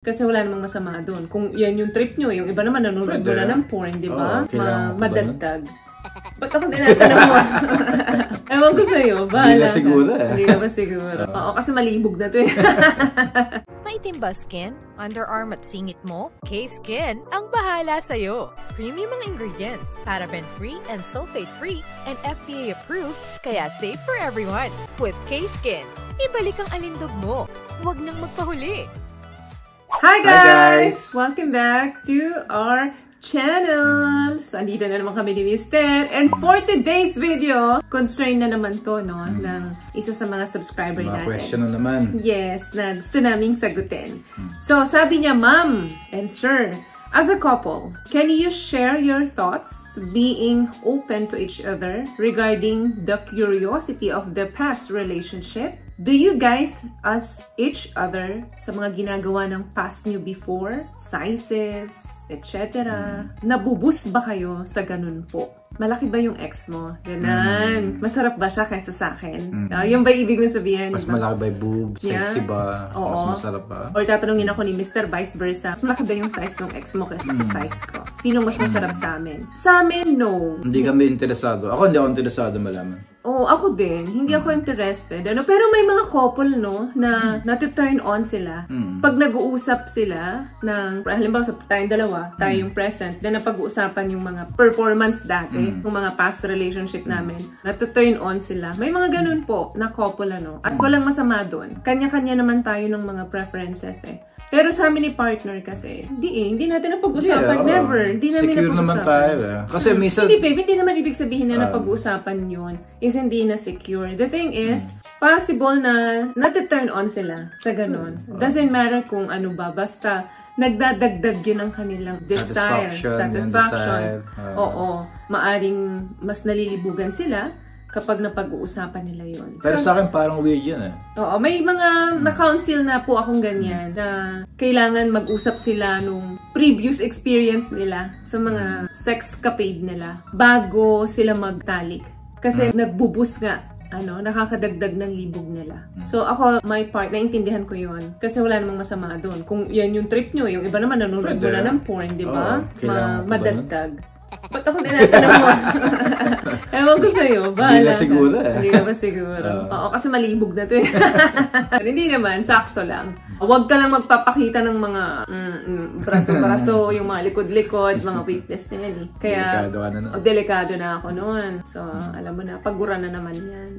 Kasi wala namang masama doon. Kung yan yung trip nyo, yung iba naman nanonood mo na ng porn, di ba? Madagdag. Ba't ako tinatanong mo? Ewan ko sa'yo, bahala ka. Hindi na ba siguro? Oo, kasi malibog na to eh. Maitim ba skin? Underarm at singit mo? K-Skin ang bahala sa'yo. Premium ang ingredients, paraben-free and sulfate-free, and FDA-approved, kaya safe for everyone. With K-Skin, ibalik ang alindog mo. Huwag nang magpahuli. Hi guys! Welcome back to our channel! So, andito na naman kami ni Mister. And for today's video, concern na naman to, no? Ng isa sa mga subscriber natin. Mga question na naman. Yes, na gusto naming sagutin. So, sabi niya, Ma'am and Sir, as a couple, can you share your thoughts being open to each other regarding the curiosity of the past relationship? Do you guys ask each other sa mga ginagawa ng past nyo before? Sizes, etc. Nabubus ba kayo sa ganun po? Malaki ba yung ex mo? Ganun. Masarap ba siya kaysa sa akin? Yung ba ibig mong sabihin? Mas malaki ba yung boobs? Yeah. Sexy ba? Oo. Mas masarap ba? Or tatanungin ako ni Mr. Vice versa. Mas malaki ba yung size ng ex mo kaysa sa size ko? Sino mas masarap sa amin? Sa amin, no. Hindi kami interesado. Ako hindi ako interesado malaman. Oo, ako din. Hindi ako interested. Ano? Pero may mga couple, no, na nati-turn on sila. Pag nag-uusap sila ng, halimbawa sa tayong dalawa, tayo yung present, then napag-uusapan yung mga performance dati, yung mga past relationship namin, nati-turn on sila. May mga ganun po na couple, ano. At walang masama doon. Kanya-kanya naman tayo ng mga preferences eh. Pero sa amin ni partner kasi, hindi natin napag-usapan. Yeah, never. Hindi namin secure naman tayo eh. Kasi minsan... Hindi naman ibig sabihin na napag-usapan yun is hindi na secure. The thing is, possible na nati-turn on sila sa ganun. Doesn't matter kung ano ba, basta nagdadagdag yun ang kanilang desire, satisfaction. Oo. Maaring mas nalilibugan sila kapag napag-uusapan nila yun. Pero sa akin parang weird yun eh. Oo, may mga na-counsel na po akong ganyan na kailangan mag-usap sila nung previous experience nila sa mga sexcapade nila bago sila magtalik. Kasi nagbubus nga, nakakadagdag ng libog nila. So ako, my part, naintindihan ko yun. Kasi wala namang masama doon. Kung yan yung trip nyo, yung iba naman nanonood mo na ng porn, di ba? Madagdag. Ba't ako tinatanong mo? Ewan ko sa'yo, bahala ka. Hindi na ba siguro? Oo, kasi malibog na to eh. Hindi naman, sakto lang. Huwag ka lang magpapakita ng mga braso-braso, yung mga likod-likod, mga weakness na yan eh. Kaya, delikado na ako noon. So, alam mo na, pagura na naman yan.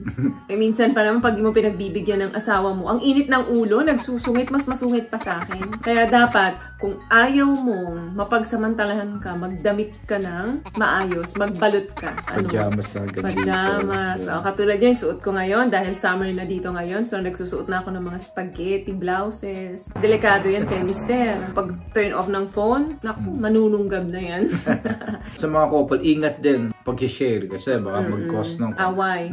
Eh, minsan pa naman, pag mo pinagbibigyan ng asawa mo, ang init ng ulo, nagsusungit, mas masungit pa sa akin. Kaya dapat, kung ayaw mong mapagsamantalahan ka, magdamit ka ng maayos, magbalot ka. Pajamas na ganito. Pajamas. Katulad yan, suot ko ngayon dahil summer na dito ngayon. So, nagsusuot na ako ng mga spaghetti blouses. Delikado yan kay Mister. Pag turn off ng phone, naku, manununggab na yan. Sa mga couple, ingat din pag-share kasi baka mag-cause ng away,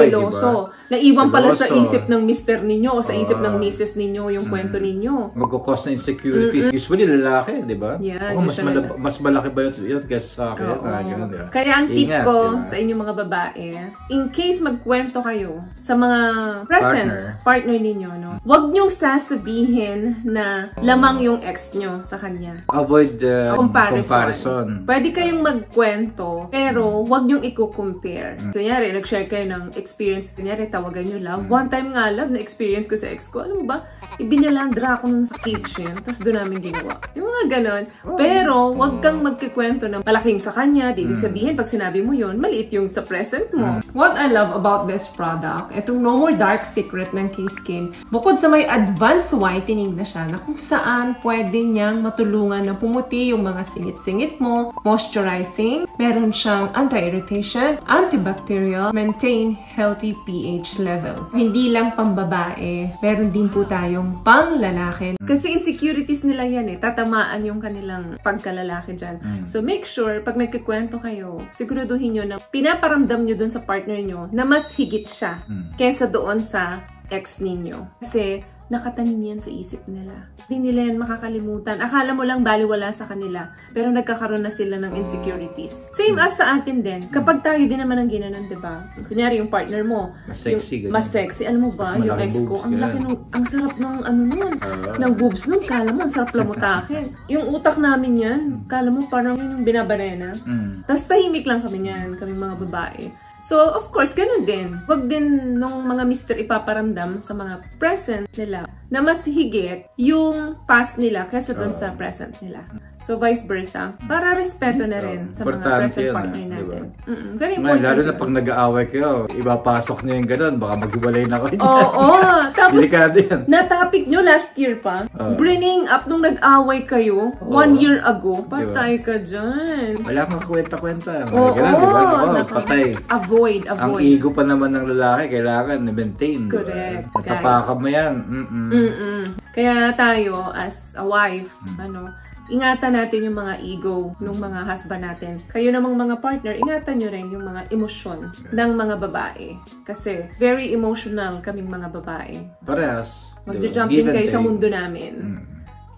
siloso. Diba? Naiwan pala sa isip ng mister ninyo o sa isip ng misis ninyo yung kwento ninyo. Mag-cause ng insecurities. Usually lalaki, di ba? Yeah, mas malaki ba yun kaysa sa akin? Diba? Kaya ang tip ko sa inyong mga babae, in case magkwento kayo sa mga present partner ninyo, no? Huwag niyong sasabihin na lamang yung ex nyo sa kanya. Avoid the comparison. Pwede kayong magkwento, pero huwag niyong i-compare. Kunyari, nag-share kayo ng experience. Kunyari, tawagan nyo love. One time nga, love, na-experience ko sa ex ko. Alam mo ba, ibinalandra ako nun sa kitchen, tapos doon namin ginawa. Yung mga ganon. Pero, huwag kang magkikwento ng malaking sa kanya. Di sabihin, pag sinabi mo yun, maliit yung sa present mo. What I love about this product, itong No More Dark Secret ng K-Skin, bukod sa may advanced whitening na siya, na kung saan pwede niyang matulungan na pumuti yung mga singit-singit mo, moisturizing, meron siyang anti-irritation, antibacterial, maintain healthy pH level. Hindi lang pambabae, meron din po tayong pang-lalaki. Kasi insecurities nila yan eh, tatamaan yung kanilang pagkalalaki dyan. So make sure, pag nagkikwento kayo, siguraduhin nyo na pinaparamdam nyo dun sa partner nyo na mas higit siya kesa doon sa ex ninyo. Kasi nakatanim yan sa isip nila. Hindi nila yan makakalimutan. Akala mo lang baliwala sa kanila, pero nagkakaroon na sila ng insecurities. Same as sa atin din. Kapag tayo din naman ang ginanon, diba? Kunyari, yung partner mo, mas sexy. Mas sexy. Alam mo ba, yung ex ko, ang laki nung, ang sarap ng ano nun, ng boobs nun. Kala mo, ang sarap lamutakin. Yung utak namin yan, kala mo parang yun yung binabanena. Tapos tahimik lang kami yan, kami mga babae. So, of course, ganun din. Huwag din nung mga mister ipaparamdam sa mga present nila na mas higit yung past nila kaysa dun sa present nila. So, vice versa. Para respeto na rin sa mga present partner natin. Diba? Very important. Lalo na pag nag-aaway kayo, ibapasok nyo yung ganun, baka maghiwalay na kayo. Oo. Tapos, delikado yan. Na-topic nyo last year pa, bringing up nung nag-away kayo 1 year ago, patay ka dyan. Wala kang kwenta-kwenta. Ganun, diba? Patay. Avoid. Ang ego pa naman ng lalaki, kailangan i-maintain. Correct. Diba? Natapakan mo yan. Kaya tayo, as a wife, ingatan natin yung mga ego ng mga husband natin. Kayo namang mga partner, ingatan nyo rin yung mga emosyon ng mga babae. Kasi very emotional kaming mga babae. Parehas. Magja-jump in kayo sa mundo namin.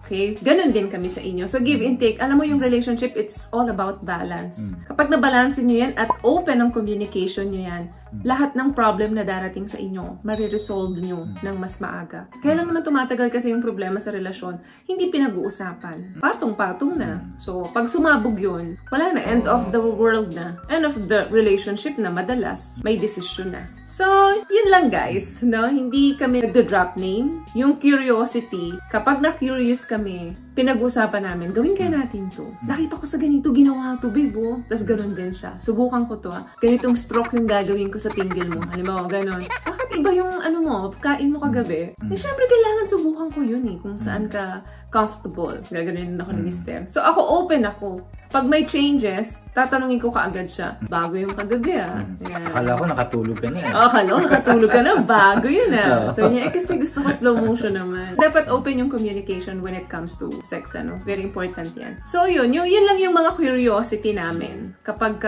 Okay? Ganon din kami sa inyo. So, give and take. Alam mo yung relationship, it's all about balance. Kapag nabalansin nyo yan at open ang communication nyo yan, lahat ng problem na darating sa inyo, mariresolve nyo ng mas maaga. Kaya lang naman tumatagal kasi yung problema sa relasyon, hindi pinag-uusapan. Patong-patong na. So, pag sumabog yun, wala na. End of the world na. End of the relationship na madalas. May decision na. So, yun lang guys. No? Hindi kami nagda-drop name. Yung curiosity, kapag na-curious kami, pinag-usapan namin, gawin kaya natin to. Nakita ko sa ganito, ginawa to, babe, oh. Tapos ganun din siya. Subukan ko to, ganitong stroke yung gagawin ko sa tinggil mo. Halimbawa, ganun. Bakit iba yung ano mo, kain mo kagabi? Eh, syempre, kailangan subukan ko yun eh. Kung saan ka comfortable. Gagawin ako ni Mister. So, ako open ako. Pag may changes, tatanungin ko kaagad siya. Bago yung kagabi ah. Akala ko nakatulog ka na eh. Akala ko nakatulog ka na. Bago yun ah. So niya, kasi gusto ko slow motion naman. Dapat open yung communication when it comes to sex, ano. Very important yan. So yun lang yung mga curiosity namin. Kapag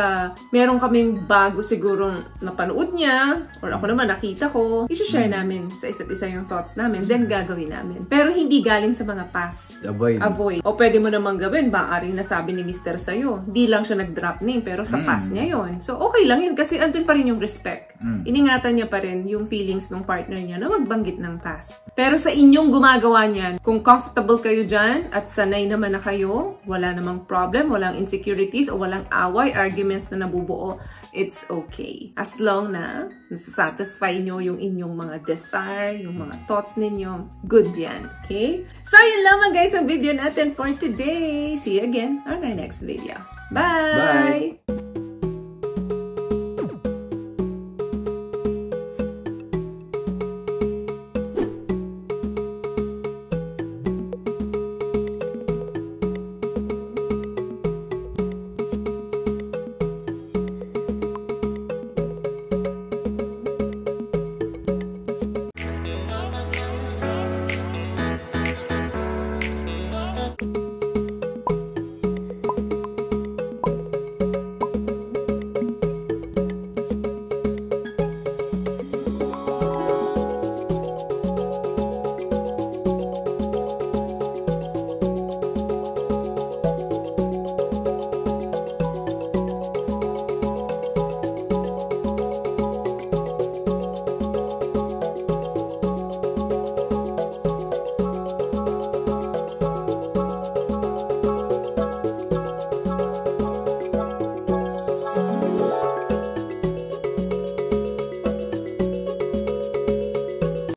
meron kaming bago sigurong napanood niya, or ako naman nakita ko, i-share namin sa isa't isa yung thoughts namin, then gagawin namin. Pero hindi galing sa mga past. Avoid. O pwede mo namang gawin, baaring nasabi ni Mr. sa'yo. Di lang siya nag-drop name, pero sa past niya yon. So, okay lang yun kasi andun pa rin yung respect. Iningatan niya pa rin yung feelings ng partner niya na magbanggit ng past. Pero sa inyong gumagawa niyan, kung comfortable kayo dyan at sanay naman na kayo, wala namang problem, walang insecurities o walang away, arguments na nabubuo, it's okay. As long na nasasatisfy nyo yung inyong mga desire, yung mga thoughts ninyo, good yan. Okay? So, yun lamang guys ang video natin for today. See you again on our next video. Bye! Bye!